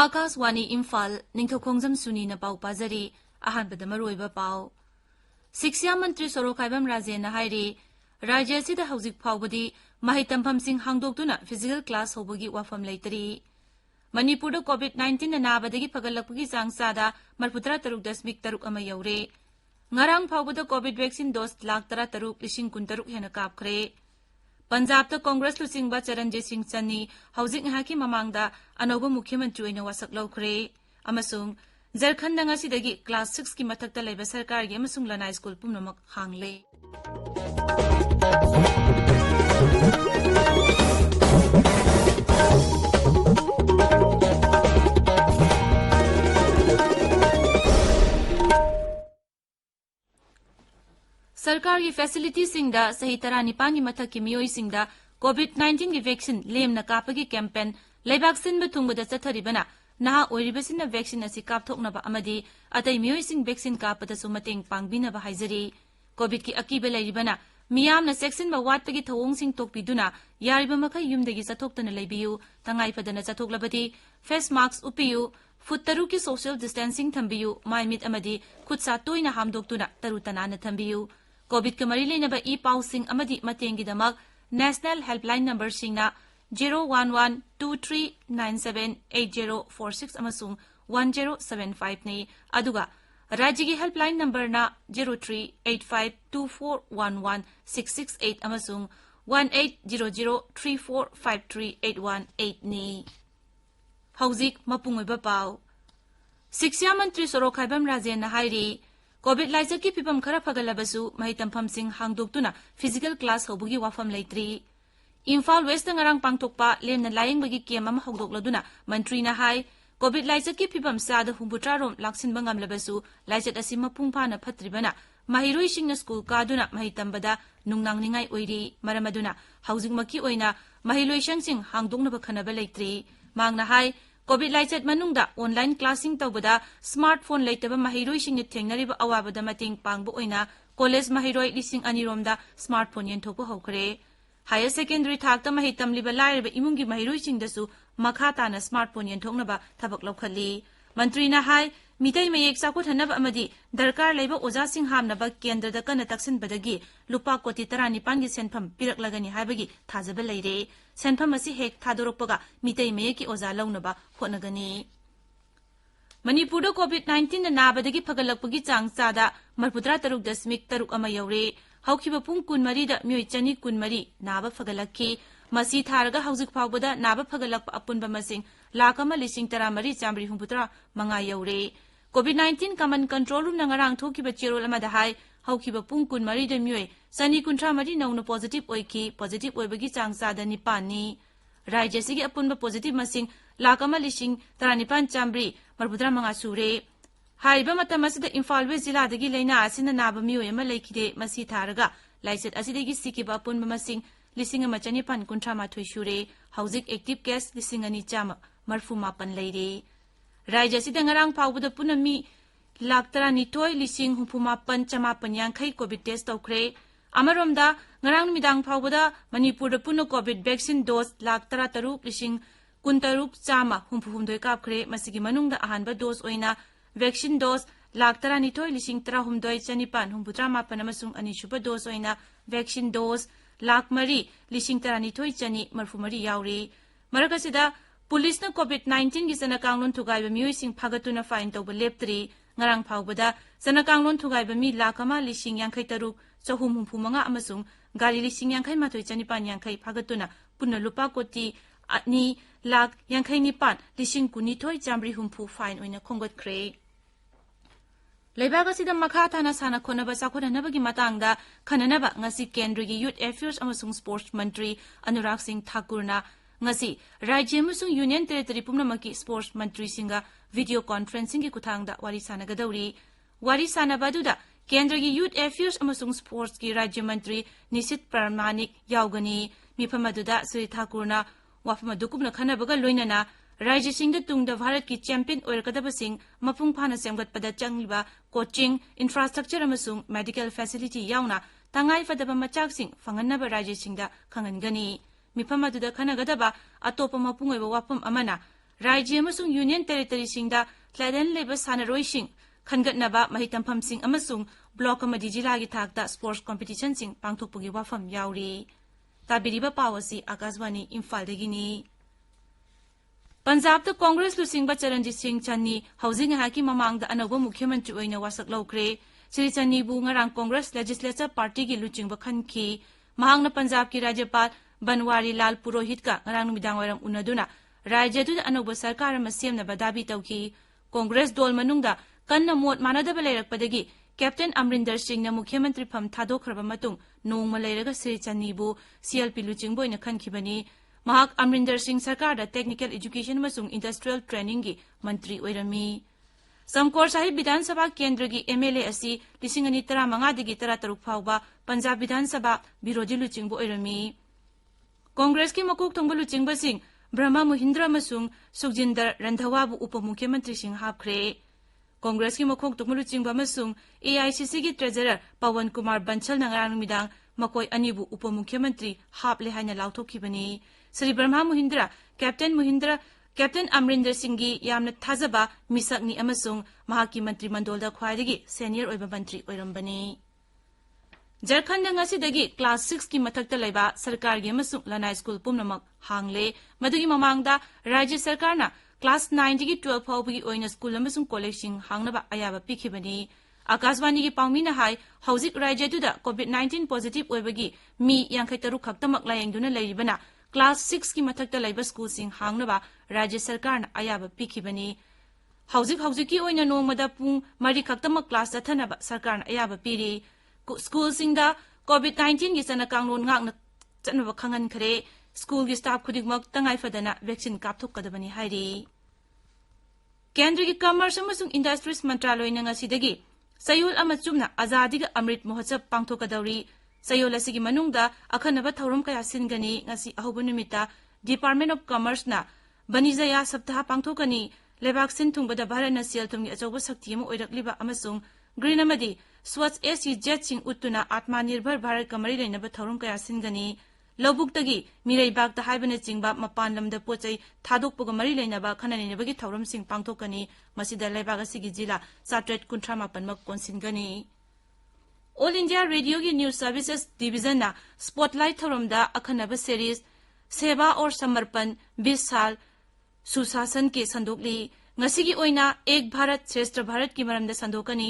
आकाशवाणी इम्फाल निंथौखोंजम सुनीना पाउ पाजरी अहानबद मरोइबा पाउ शिक्षा मंत्री सोरोखाइबम राजेन हाइरे राज्य असिदा हौजिक फाउबदी महै तंफमसिंग हांगदोक्तुना फिजिकल क्लास होबगी वाफम लेतरी मणिपुर कोविड-19 नाबदगी फगलपगी चांगसादा 43.3 अमा you're ngarang फाउबदा Covid vaccine dose 1,13,63 Hena कापखरे Punjab Congress लुचिंगबा Charanjit Singh Channi हौजिक hockey ममांगदा अनौबा मुख्यमंत्री ओइना वासक लौखरे अमसुंग झारखंड ngasiदगी क्लास 6 की मथक्ता लेबा सरकारगी अमसुंग लना स्कूल पुमनमक हांगले सरकार की फैसिलिटी सिंगदा सही तरह निपान की मथक की मियोई सिंगदा कोविड-19 की वैक्सीन लेमना कापगी कैंपेन लेबाक सिनबा थुंगबदा चथरिबना नहा ओइरिबसिना वैक्सीन असि कापथोकनबा अमदी अतै मियोई सिंग वैक्सीन कापदसु मतेंग पांगबिनबा हाइजरी कोविड की अकीबा लेरिबना मियामना सेक्सिनबा वाटपगी थवोंग सिंग तोकबिदुना यारिबा मखै युमदगी चथोक्तना लेबियु तंगाई फदना चथोक्लबदी फेस मास्क उपियु फुट तरु की सोशल डिस्टेंसिंग थंबियु माइमिट अमदी खुदसा तोइना हामदोक्तुना तरु तनाना थंबियु कोविड के मरी लेनबा ई पाउसिंग अमदी मतेंगिदमक नेशनल हेल्पलाइन नंबर सिंगना 01123978046 अमसुंग 1075 ने अदुगा राज्य की हेल्पलाइन नंबर ना 0385241166 अमसुंग 180034538118 ने हौजिक मपुंगोइबा पाउ शिक्षा मंत्री सोरोखाइबम राजेन हाइरी कोविड लाइजर की फिपम खरा फगलबसु महै तंफमसिंग हांगदोक्तुना फिजिकल क्लास होबगी वाफम लेत्री इम्फाल वेस्ट ngarang पांगथोकपा लेमना लायंगबगी केम अमा हौगदोक्लदुना मंत्रीना हाई कोविड लाइजर की फिपम साद हुंबुत्रा रोम लाक्सिनबा ngamlabasु लाइजर असि मपुंग फाना फत्रिबना महिरोइसिंगना स्कूल कादुना महै तंबदा नुंगनांगनिंगाई ओइरी मरमदुना हौजिंगमकी ओइना महिलोइसंगसिंग हांगदोक्नबा खनबा लेत्री मांगना हाई कोविड लाइचत मनुंगदा ऑनलाइन क्लासिंग तौबदा स्मार्टफोन लेतबा महिरोइसिंग थेंगनरिबा अवाबदा मतेंग पांगबो ओइना कॉलेज महिरोइ लिसिंग अनिरोमदा स्मार्टफोन यंथोकबो हौखरे हायर सेकेंडरी थाकता महि तमलिबा लाइरबा इमुंगी महिरोइसिंगदसु मखा ताना स्मार्टफोन यंथोकनबा थबक लौखली मंत्रीना हाई मितै मयेक चाकोथनबा अमदी दरकार लेबा ओजासिंग हामनबा केंद्रदा कन तक्सिनबदगी लुपा कोटी 19 की सेनफम पिरकलगनी हाइबगी थाजबा लेरे सेनफम असि हेक थादोरकपगा मितै मयेकी ओजा लौनबा होनगनी मणिपुर कोविड-19 नाबदगी फगलपगी चांगचादा 43.3 अमा यौरे हौखिबा पुंग 13 दा मियोइ चनी 13 नाबा फगलखी मसी थारगा हौजिक फावबदा नाबा फगलप अपुनबा मसिंग 1,13,363 you're covid common control room नंगरांग थोकिबा चेरोल अमदा high हौखिबा पुंग 13 दा मियोइ सनी 13 नौना पॉजिटिव ओइखी पॉजिटिव ओइबगी चांगचादा 9 नि राज्य सिगी अपुनबा पॉजिटिव मसिंग 1,19,963 सुरे हाइबा मतम असिदा इम्फाल वेस्ट जिलादगी लेना असिना नाबा मियोइ अमा लेखिदे मसी थारगा लाइसेट असिदगी सिकिबा अपुनबा मसिंग 1,958 सुरे हौजिक एक्टिव केस 2,940 लेरे राज्य असिदा ngarang फाउबदा पुनमी 1,19,68,950 कोविड टेस्ट तौखरे अमरोमदा ngarang मिदांग फाउबदा मणिपुर पुन कोविड वैक्सीन डोज 1,13,63,63 कापखरे मसिगी मनुंगदा अहानबा डोज ओइना वैक्सीन डोज 1,19,19,950 अमसुंग अनिसुबा डोज ओइना वैक्सीन डोज 1,19,19,930 याउरी मरकसिदा पुलिसना कोविड-19 की सनकांगलोन थुगाइबा मियोइसिंग फागतुना फाइन तौबा लेप्तरी ngarang फाउबदा सनकांगलोन थुगाइबा मी 1,53,935 अमसुंग गाड़ी 50,50,950 फागतुना पुनः लुपा कोटी 2,59,19,950 फाइन ओइना खोंगतखरे लेबाग असिदा मखा थाना साना खोनबा चाखोदनबगी मतंगदा खननबा ngasi केंद्रगी यूथ अफेयर्स अमसुंग स्पोर्ट्स मंत्री अनुराग सिंह ठाकुरना ngasi राज्य अमसुंग यूनियन टेरिटरी पुमनमकी स्पोर्ट्स मंत्री सिंगा वीडियो कॉन्फ्रेंसिंग की कुथांगदा वारी सानगदौरी वारी सानबादुदा केंद्रगी यूथ अफेयर्स अमसुंग स्पोर्ट्स की राज्य मंत्री निशित प्रामाणिक याउगनी मिफमदुदा श्री ठाकुरना वाफमदुकुमना खनबगा लोइनना राज्य सिंह तुंगदा भारत की चैंपियन ओइरकदबसिंग मपुंग फाना सेमगतपदा चंगलिबा कोचिंग इंफ्रास्ट्रक्चर अमसुंग मेडिकल फैसिलिटी याउना तंगाई फदबा मचाकसिंग फंगनबा राज्य सिंहदा खंगनगनी मिफम अदुदा खनगदबा अतोप मपुंग ओइबा वाफम अमना राज्य अमसुंग यूनियन टेरिटरीसिंगदा ꯊ꯭ꯂꯦꯗꯦꯟ ꯂꯩꯕ ꯁꯥꯟꯅꯔꯣꯏꯁꯤꯡ ꯈꯟꯒꯠꯅꯕ ꯃꯍꯩ ꯇꯝꯐꯝꯁꯤꯡ ꯑꯃꯁꯨꯡ ꯕ꯭ꯂꯣꯛ ꯑꯃꯗꯤ ꯖꯤꯂꯥꯒꯤ ꯊꯥꯛꯇ ꯁ꯭ꯄꯣꯔꯠꯁ ꯀꯝꯄꯤꯇꯤꯁꯟꯁꯤꯡ ꯄꯥꯡꯊꯣꯛꯄꯒꯤ ꯋꯥꯐꯝ ꯌꯥꯎꯔꯤ꯫ ꯇꯥꯕꯤꯔꯤꯕ ꯄꯥꯎ ꯑꯁꯤ ꯑꯥꯀꯥꯁꯕꯥꯅꯤ ꯏꯝꯐꯥꯜꯗꯒꯤꯅꯤ꯫ ꯄꯟꯖꯥꯕꯇ ꯀꯣꯡꯒ꯭ꯔꯦꯁ ꯂꯨꯆꯤꯡꯕ ꯆꯔꯟꯖꯤꯠ ꯁꯤꯡ ꯆꯟꯅꯤ ꯍꯧꯖꯤꯛ ꯉꯥꯏꯍꯥꯛꯀꯤ ꯃꯃꯥꯡꯗ ꯑꯅꯧꯕ ꯃꯨꯈ꯭ꯌ ꯃꯟꯇ꯭ꯔꯤ ꯑꯣꯏꯅ ꯋꯥꯁꯛ ꯂꯧꯈ꯭ꯔꯦ꯫ ꯁ꯭ꯔꯤ ꯆꯟꯅꯤꯕꯨ ꯉꯔꯥꯡ ꯀꯣꯡꯒ꯭ꯔꯦꯁ ꯂꯦꯖꯤꯁꯂꯦꯆꯔ ꯄꯥꯔꯇꯤꯒꯤ ꯂꯨꯆꯤꯡꯕ ꯈꯟꯈꯤ꯫ ꯃꯍꯥꯛꯅ ꯄꯟꯖꯥꯕꯀꯤ ꯔꯥꯖ꯭ꯌꯄꯥꯜ ꯕꯟꯋꯥꯔꯤ ꯂꯥꯜ ꯄꯨꯔꯣꯍꯤꯠꯀ ꯉꯔꯥꯡ ꯅꯨꯃꯤꯗꯥꯡꯋꯥꯏꯔꯝ ꯎꯅꯗꯨꯅ ꯔꯥꯖ꯭ꯌꯗꯨꯗ ꯑꯅꯧꯕ ꯁꯔꯀꯥꯔ ꯑꯃ ꯁꯦꯝꯅꯕ ꯗꯥꯕꯤ ꯇꯧꯈꯤ꯫ ꯀꯣꯡꯒ꯭ꯔꯦꯁ ꯗꯣꯜ ꯃꯅꯨꯡꯗ ꯀꯟꯅ ꯃꯣꯠ ꯃꯥꯟꯅꯗꯕ ꯂꯩꯔꯛꯄꯗꯒꯤ ꯀꯦꯞꯇꯦꯟ ꯑꯃꯔꯤꯟꯗꯔ ꯁꯤꯡꯅ ꯃꯨꯈ꯭ꯌ ꯃꯟꯇ꯭ꯔꯤ ꯐꯝ ꯊꯥꯗꯣꯛꯈ꯭ꯔꯕ ꯃꯇꯨꯡ ꯅꯣꯡꯃ ꯂꯩꯔꯒ ꯁ꯭ꯔꯤ ꯆꯟꯅꯤꯕꯨ CLP ꯂꯨꯆꯤꯡꯕ ꯑꯣꯏꯅ ꯈꯟꯈꯤꯕꯅꯤ꯫ ꯃꯍꯥꯛ ꯑꯃꯔꯤꯟꯗꯔ ꯁꯤꯡ ꯁꯔꯀꯥꯔꯗ ꯇꯦꯛꯅꯤꯀꯦꯜ ꯏꯗꯨꯀꯦꯁꯟ ꯑꯃꯁꯨꯡ ꯏꯟꯗꯁꯇ꯭ꯔꯤꯌꯦꯜ ꯇ꯭ꯔꯦꯅꯤꯡꯒꯤ ꯃꯟꯇ꯭ꯔꯤ ꯑꯣꯏꯔꯝꯃꯤ꯫ ꯆꯝꯀꯣꯔ ꯁꯥꯍꯤꯕ ꯕꯤꯙꯥꯟ ꯁꯚꯥ ꯀꯦꯟꯗ꯭ꯔꯒꯤ MLA ꯑꯁꯤ 2015ꯗꯒꯤ 13 ꯐꯥꯎꯕ ꯄꯟꯖꯥꯕ ꯕꯤꯙꯥꯟ ꯁꯚꯥ ꯕꯤꯔꯣꯙꯤ ꯂꯨꯆꯤꯡꯕ ꯑꯣꯏꯔꯝꯃꯤ꯫ ꯀꯣꯡꯒ꯭ꯔꯦꯁꯀꯤ ꯃꯀꯣꯛ ꯊꯣꯡꯕ ꯂꯨꯆꯤꯡꯕꯁꯤꯡ ꯕ꯭ꯔꯍ꯭ꯃ ꯃꯨꯍꯤꯟꯗ꯭ꯔ ꯑꯃꯁꯨꯡ ꯁꯨꯈꯖꯤꯟꯗꯔ ꯔꯟꯙꯥꯋꯥꯕꯨ ꯎꯄ ꯃꯨꯈ꯭ꯌ ꯃꯟꯇ꯭ꯔꯤꯁꯤꯡ ꯍꯥꯞꯈ꯭ꯔꯦ꯫ ꯀꯣꯡꯒ꯭ꯔꯦꯁꯀꯤ ꯃꯀꯣꯛ ꯊꯣꯡꯕ ꯂꯨꯆꯤꯡꯕ ꯑꯃꯁꯨꯡ AICCꯒꯤ ꯇ꯭ꯔꯦꯖꯔꯔ ꯄꯋꯟ ꯀꯨꯃꯥꯔ ꯕꯟꯁꯜꯅ ꯉꯔꯥꯡ ꯅꯨꯃꯤꯗꯥꯡ ꯃꯈꯣꯏ ꯑꯅꯤꯕꯨ ꯎꯄ ꯃꯨꯈ꯭ꯌ ꯃꯟꯇ꯭ꯔꯤ ꯍꯥꯞꯂꯦ ꯍꯥꯏꯅ ꯂꯥꯎꯊꯣꯛꯈꯤꯕꯅꯤ꯫ ꯁ꯭ꯔꯤ ꯕ꯭ꯔꯍ꯭ꯃ ꯃꯨꯍꯤꯟꯗ꯭ꯔ ꯀꯦꯞꯇꯦꯟ ꯑꯃꯔꯤꯟꯗꯔ ꯁꯤꯡꯒꯤ ꯌꯥꯝꯅ ꯊꯥꯖꯕ ꯃꯤꯁꯛꯅꯤ ꯑꯃꯁꯨꯡ ꯃꯍꯥꯛꯀꯤ ꯃꯟꯇ꯭ꯔꯤ ꯃꯟꯗꯣꯜꯗ ꯈ꯭ꯋꯥꯏꯗꯒꯤ ꯁꯦꯅꯤꯌꯔ ꯑꯣꯏꯕ ꯃꯟꯇ꯭ꯔꯤ ꯑꯣꯏꯔꯝꯕꯅꯤ꯫ ꯖꯔꯈꯟꯗ ꯉꯁꯤꯗꯒꯤ ꯀ꯭ꯂꯥꯁ 6ꯀꯤ ꯃꯊꯛꯇ ꯂꯩꯕ ꯁꯔꯀꯥꯔꯒꯤ ꯑꯃꯁꯨꯡ ꯂꯅꯥꯏ ꯁ꯭ꯀꯨꯜ ꯄꯨꯝꯅꯃꯛ ꯍꯥꯡꯂꯦ꯫ ꯃꯗꯨꯒꯤ ꯃꯃꯥꯡꯗ ꯔꯥꯖ꯭य ꯁꯔꯀꯥꯔꯅ ꯀ꯭ꯂꯥꯁ 9ꯗꯒꯤ 12 ꯐꯥꯎꯕꯒꯤ ꯑꯣꯏꯅ ꯁ꯭ꯀꯨꯜ ꯑꯃꯁꯨꯡ ꯀꯣꯂꯦꯖꯁꯤꯡ ꯍꯥꯡꯅꯕ ꯑꯌꯥꯕ ꯄꯤꯈꯤꯕꯅꯤ꯫ ꯑꯥꯀꯥꯁꯕꯥꯅꯤꯒꯤ ꯄꯥꯎꯃꯤꯅ ꯍꯥꯏ ꯍꯧꯖꯤꯛ ꯔꯥꯖ꯭ꯌꯗꯨꯗ ꯀꯣꯚꯤꯗ-19 ꯄꯣꯖꯤꯇꯤꯚ ꯑꯣꯏꯕꯒꯤ ꯃꯤ 53 ꯈꯛꯇꯃꯛ ꯂꯥꯌꯦꯡꯗꯨꯅ ꯂꯩꯔꯤꯕꯅ ꯀ꯭ꯂꯥꯁ 6ꯀꯤ ꯃꯊꯛꯇ ꯂꯩꯕ ꯁ꯭ꯀꯨꯜꯁꯤꯡ ꯍꯥꯡꯅꯕ ꯔꯥꯖ꯭य ꯁꯔꯀꯥꯔꯅ ꯑꯌꯥꯕ ꯄꯤꯈꯤꯕꯅꯤ꯫ ꯍꯧꯖꯤꯛꯀꯤ ꯑꯣꯏꯅ ꯅꯣꯡꯃꯗ ꯄꯨꯡ 4 ꯈꯛꯇꯃꯛ ꯀ꯭ꯂꯥꯁ ꯆꯠꯊꯅꯕ ꯁꯔꯀꯥꯔꯅ ꯑꯌꯥꯕ ꯄꯤꯔꯤ꯫ ꯁ꯭ꯀꯨꯜꯁꯤꯡꯗ ꯀꯣꯚꯤꯗ-19ꯒꯤ ꯆꯠꯅ-ꯀꯥꯡꯂꯣꯟ ꯉꯥꯛꯅ ꯆꯠꯅꯕ ꯈꯪꯍꯟꯈ꯭ꯔꯦ꯫ ꯁ꯭ꯀꯨꯜꯒꯤ ꯁ꯭ꯇꯥꯐ ꯈꯨꯗꯤꯡꯃꯛ ꯇꯉꯥꯏꯐꯗꯅ ꯚꯦꯛꯁꯤꯟ ꯀꯥꯞꯊꯣꯛꯀꯗꯕꯅꯤ ꯍꯥꯏꯔꯤ꯫ ꯀꯦꯟꯗ꯭ꯔꯒꯤ ꯀꯃꯔꯁ ꯑꯃꯁꯨꯡ ꯏꯟꯗꯁꯇ꯭ꯔꯤꯁ ꯃꯟꯇ꯭ꯔꯥꯂꯣꯏꯅ ꯉꯁꯤꯗꯒꯤ ꯆꯌꯣꯜ ꯑꯃ ꯆꯨꯞꯅ ꯑꯖꯥꯗꯤꯒ ꯑꯃ꯭ꯔꯤꯠ ꯃꯍꯣꯠꯁꯕ ꯄꯥꯡꯊꯣꯛꯀꯗꯧꯔꯤ꯫ ꯆꯌꯣꯜ ꯑꯁꯤꯒꯤ ꯃꯅꯨꯡꯗ ꯑꯈꯟꯅꯕ ꯊꯧꯔꯝ ꯀꯌꯥ ꯁꯤꯟꯒꯅꯤ꯫ ꯉꯁꯤ ꯑꯍꯧꯕ ꯅꯨꯃꯤꯠꯇ ꯗꯤꯄꯥꯔꯠꯃꯦꯟꯠ ꯑꯣꯐ ꯀꯃꯔꯁꯅ ꯕꯅꯤꯖꯌꯥ ꯁꯞꯇꯥꯍ ꯄꯥꯡꯊꯣꯛꯀꯅꯤ꯫ ꯂꯩꯕꯥꯛ ꯁꯤꯟ-ꯊꯨꯡꯕꯗ ꯚꯥꯔꯠꯅ ꯁꯦꯜ-ꯊꯨꯝꯒꯤ ꯑꯆꯧꯕ ꯁꯛꯇꯤ ꯑꯃ ꯑꯣꯏꯔꯛꯂꯤꯕ ꯑꯃꯁꯨꯡ ꯒ꯭ꯔꯤꯟ ꯑꯃꯗꯤ ꯁ꯭ꯋꯥꯆ SEZꯁꯤꯡ ꯎꯠꯇꯨꯅ ꯑꯥꯠꯃꯥꯅꯤꯔꯚꯔ ꯚꯥꯔꯠꯀ ꯃꯔꯤ ꯂꯩꯅꯕ ꯊꯧꯔꯝ ꯀꯌా ꯁꯤꯟꯒꯅꯤ꯫ ꯂꯧꯕꯨꯛꯇꯒꯤ ꯃꯤꯔꯩꯕꯥꯛꯇ ꯍꯥꯏꯕꯅꯆꯤꯡꯕ ꯃꯄꯥꯟ ꯂꯝꯗ ꯄꯣꯠꯆꯩ ꯊꯥꯗꯣꯛꯄꯒ ꯃꯔꯤ ꯂꯩꯅꯕ ꯈꯟꯅ-ꯅꯩꯅꯕꯒꯤ ꯊꯧꯔꯝꯁꯤꯡ ꯄꯥꯡꯊꯣꯛꯀꯅꯤ꯫ ꯃꯁꯤꯗ ꯂꯩꯕꯥꯛ ꯑꯁꯤꯒꯤ ꯖꯤꯂꯥ 738ꯃꯛ ꯀꯣꯟꯁꯤꯟꯒꯅꯤ꯫ ꯑꯣꯜ ꯏꯟꯗꯤꯌꯥ ꯔꯦꯗꯤꯑꯣꯒꯤ ꯅ꯭ꯌꯨꯁ ꯁꯔꯚꯤꯁꯦꯁ ꯗꯤꯚꯤꯖꯟꯅ ꯁ꯭ꯄꯣꯠꯂꯥꯏꯠ ꯊꯧꯔꯝꯗ ꯑꯈꯟꯅꯕ ꯁꯦꯔꯤꯖ ꯁꯦꯕꯥ और समर्पण 20 साल सुशासन के संदोꯛꯂꯤ꯫ ꯉꯁꯤꯒꯤ ꯑꯣꯏꯅ एक भारत श्रेष्ठ भारतꯀꯤ ꯃꯔꯝꯗ ꯁꯟꯗꯣꯛꯀꯅꯤ꯫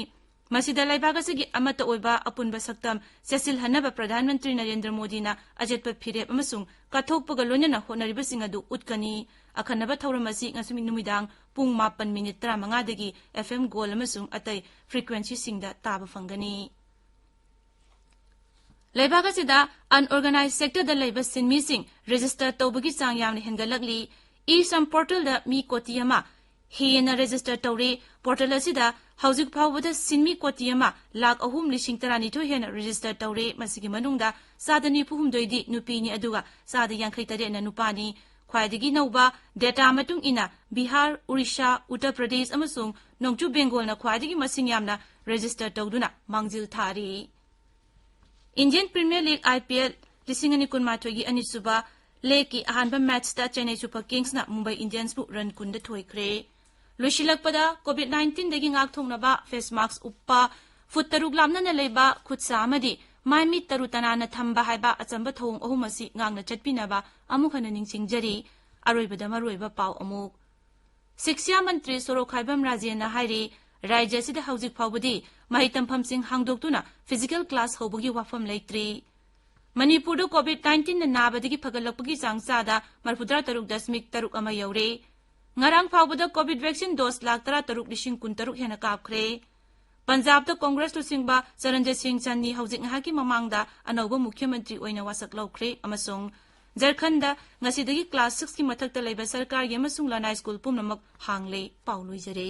ꯃꯁꯤꯗ ꯂꯩꯕꯥꯛ ꯑꯁꯤꯒꯤ ꯑꯃꯠꯇ ꯑꯣꯏꯕ ꯑꯄꯨꯟꯕ ꯁꯛꯇꯝ ꯆꯦꯠꯁꯤꯜꯍꯟꯅꯕ ꯄ꯭ꯔꯙꯥꯟ ꯃꯟꯇ꯭ꯔꯤ ꯅꯔꯦꯟꯗ꯭ꯔ ꯃꯣꯗꯤꯅ ꯑꯆꯦꯠꯄ ꯐꯤꯔꯦꯞ ꯑꯃꯁꯨꯡ ꯀꯠꯊꯣꯛꯄꯒ ꯂꯣꯏꯅꯅ ꯍꯣꯠꯅꯔꯤꯕꯁꯤꯡ ꯑꯗꯨ ꯎꯠꯀꯅꯤ꯫ ꯑꯈꯟꯅꯕ ꯊꯧꯔꯝ ꯑꯁꯤ ꯉꯁꯤ ꯅꯨꯃꯤꯗꯥꯡ ꯄꯨꯡ 7:35ꯗꯒꯤ FM ꯒꯣꯜ ꯑꯃꯁꯨꯡ ꯑꯇꯩ ꯐ꯭ꯔꯤꯀ꯭ꯋꯦꯟꯁꯤꯁꯤꯡꯗ ꯇꯥꯕ ꯐꯪꯒꯅꯤ꯫ ꯂꯩꯕꯥꯛ ꯑꯁꯤꯗ ꯑꯟꯑꯣꯔꯒꯅꯥꯏꯖ ꯁꯦꯛꯇꯔꯗ ꯂꯩꯕ ꯁꯤꯟꯃꯤꯁꯤꯡ ꯔꯦꯖꯤꯁꯇꯔ ꯇꯧꯕꯒꯤ ꯆꯥꯡ ꯌꯥꯝꯅ ꯍꯦꯟꯒꯠꯂꯛꯂꯤ꯫ ꯏ-ꯁꯝ ꯄꯣꯔꯇꯦꯜꯗ ꯃꯤ ꯀꯣꯇꯤ ꯑꯃ ꯍꯦꯟꯅ ꯔꯦꯖꯤꯁꯇꯔ ꯇꯧꯔꯦ꯫ ꯄꯣꯔꯇꯦꯜ ꯑꯁꯤꯗ ꯍꯧꯖꯤꯛ ꯐꯥꯎꯕꯗ ꯁꯤꯟꯃꯤ ꯀꯣꯇꯤ ꯑꯃ 3,02,012 ꯍꯦꯟꯅ ꯔꯦꯖꯤꯁꯇꯔ ꯇꯧꯔꯦ꯫ ꯃꯁꯤꯒꯤ ꯃꯅꯨꯡꯗ 94%ꯗꯤ ꯅꯨꯄꯤꯅꯤ ꯑꯗꯨꯒ 58%ꯅ ꯅꯨꯄꯥꯅꯤ꯫ ꯈ꯭ꯋꯥꯏꯗꯒꯤ ꯅꯧꯕ ꯗꯦꯇꯥ ꯃꯇꯨꯡ ꯏꯟꯅ ꯕꯤꯍꯥꯔ, ꯎꯔꯤꯁꯥ, ꯎꯠꯇꯔ ꯄ꯭ꯔꯗꯦꯁ ꯑꯃꯁꯨꯡ ꯅꯣꯡꯆꯨ ꯕꯦꯡꯒꯣꯜꯅ ꯈ꯭ꯋꯥꯏꯗꯒꯤ ꯃꯁꯤꯡ ꯌꯥꯝꯅ ꯔꯦꯖꯤꯁꯇꯔ ꯇꯧꯗꯨꯅ ꯃꯥꯡꯖꯤꯜ ꯊꯥꯔꯤ꯫ ꯏꯟꯗꯤꯌꯟ ꯄ꯭ꯔꯤꯃꯤꯌꯔ ꯂꯤꯒ IPL 2012ꯒꯤ ꯑꯅꯤꯁꯨꯕ ꯂꯦꯒꯀꯤ ꯑꯍꯥꯟꯕ ꯃꯦꯆꯇ ꯆꯦꯟꯅꯥꯏ ꯁꯨꯄꯔ ꯀꯤꯡꯁꯅ ꯃꯨꯝꯕꯥꯏ ꯏꯟꯗꯤꯌꯟꯁꯕꯨ ꯔꯟ 10ꯗ ꯊꯣꯏꯈ꯭ꯔꯦ꯫ ꯂꯣꯏꯁꯤꯜꯂꯛꯄꯗ ꯀꯣꯚꯤꯗ-19ꯗꯒꯤ ꯉꯥꯛꯊꯣꯛꯅꯕ ꯐꯦꯁ ꯃꯥस्क ꯎꯞꯄ, ꯐꯨꯠ 3 ꯂꯥꯞꯅꯅ ꯂꯩꯕ ꯈꯨꯠꯁꯥ ꯑꯃꯗꯤ ꯃꯥꯏ-ꯃꯤꯠ ꯇꯔꯨ-ꯇꯅꯥꯟꯅ ꯊꯝꯕ ꯍꯥꯏꯕ ꯑꯆꯝꯕ ꯊꯧꯑꯣꯡ ꯑꯍꯨꯝ ꯑꯁꯤ ꯉꯥꯛꯅ ꯆꯠꯄꯤꯅꯕ ꯑꯃꯨꯛ ꯍꯟꯅ ꯅꯤꯡꯁꯤꯡꯖꯔꯤ꯫ ꯑꯔꯣꯏꯕꯗ ꯃꯔꯨꯑꯣꯏꯕ ꯄꯥꯎ ꯑꯃꯨꯛ ꯁꯤꯛꯁ꯭ꯌꯥ ꯃꯟꯇ꯭ꯔꯤ ꯁꯣꯔꯣꯛꯈꯥꯏꯕꯝ ꯔꯥꯖꯦꯟꯅ ꯍꯥꯏꯔꯤ ꯔꯥꯖ꯭य ꯑꯁꯤꯗ ꯍꯧꯖꯤꯛ ꯐꯥꯎꯕꯗꯤ ꯃꯍꯩ ꯇꯝꯐꯝꯁꯤꯡ ꯍꯥꯡꯗꯣꯛꯇꯨꯅ ꯐꯤꯖꯤꯀꯦꯜ ꯀ꯭ꯂꯥꯁ ꯍꯧꯕꯒꯤ ꯋꯥꯐꯝ ꯂꯩꯇ꯭ꯔꯤ꯫ ꯃꯅꯤꯄꯨꯔꯗ ꯀꯣꯚꯤꯗ-19ꯅ ꯅꯥꯕꯗꯒꯤ ꯐꯒꯠꯂꯛꯄꯒꯤ ꯆꯥꯡ ꯆꯥꯗ 63.6 ꯌꯧꯔꯦ꯫ ꯉꯔꯥꯡ ꯐꯥꯎꯕꯗ ꯀꯣꯚꯤꯗ ꯚꯦꯛꯁꯤꯟ ꯗꯣꯁ 13,63,063 ꯍꯦꯟꯅ ꯀꯥꯞꯈ꯭ꯔꯦ꯫ ꯄꯟꯖꯥꯕꯇ ꯀꯣꯡꯒ꯭ꯔꯦꯁ ꯂꯨꯆꯤꯡꯕ ꯆꯔꯟꯖꯤꯠ ꯁꯤꯡ ꯆꯟꯅꯤ ꯍꯧꯖꯤꯛ ꯉꯥꯏꯍꯥꯛꯀꯤ ꯃꯃꯥꯡꯗ ꯑꯅꯧꯕ ꯃꯨꯈ꯭ꯌ ꯃꯟꯇ꯭ꯔꯤ ꯑꯣꯏꯅ ꯋꯥꯁꯛ ꯂꯧꯈ꯭ꯔꯦ ꯑꯃꯁꯨꯡ ꯖꯔꯈꯟꯗ ꯉꯁꯤꯗꯒꯤ ꯀ꯭ꯂꯥꯁ 6ꯀꯤ ꯃꯊꯛꯇ ꯂꯩꯕ ꯁꯔꯀꯥꯔꯒꯤ ꯑꯃꯁꯨꯡ ꯂꯅꯥꯏ ꯁ꯭ꯀꯨꯜ ꯄꯨꯝꯅꯃꯛ ꯍꯥꯡꯂꯦ꯫ ꯄꯥꯎ ꯂꯣꯏꯖꯔꯦ꯫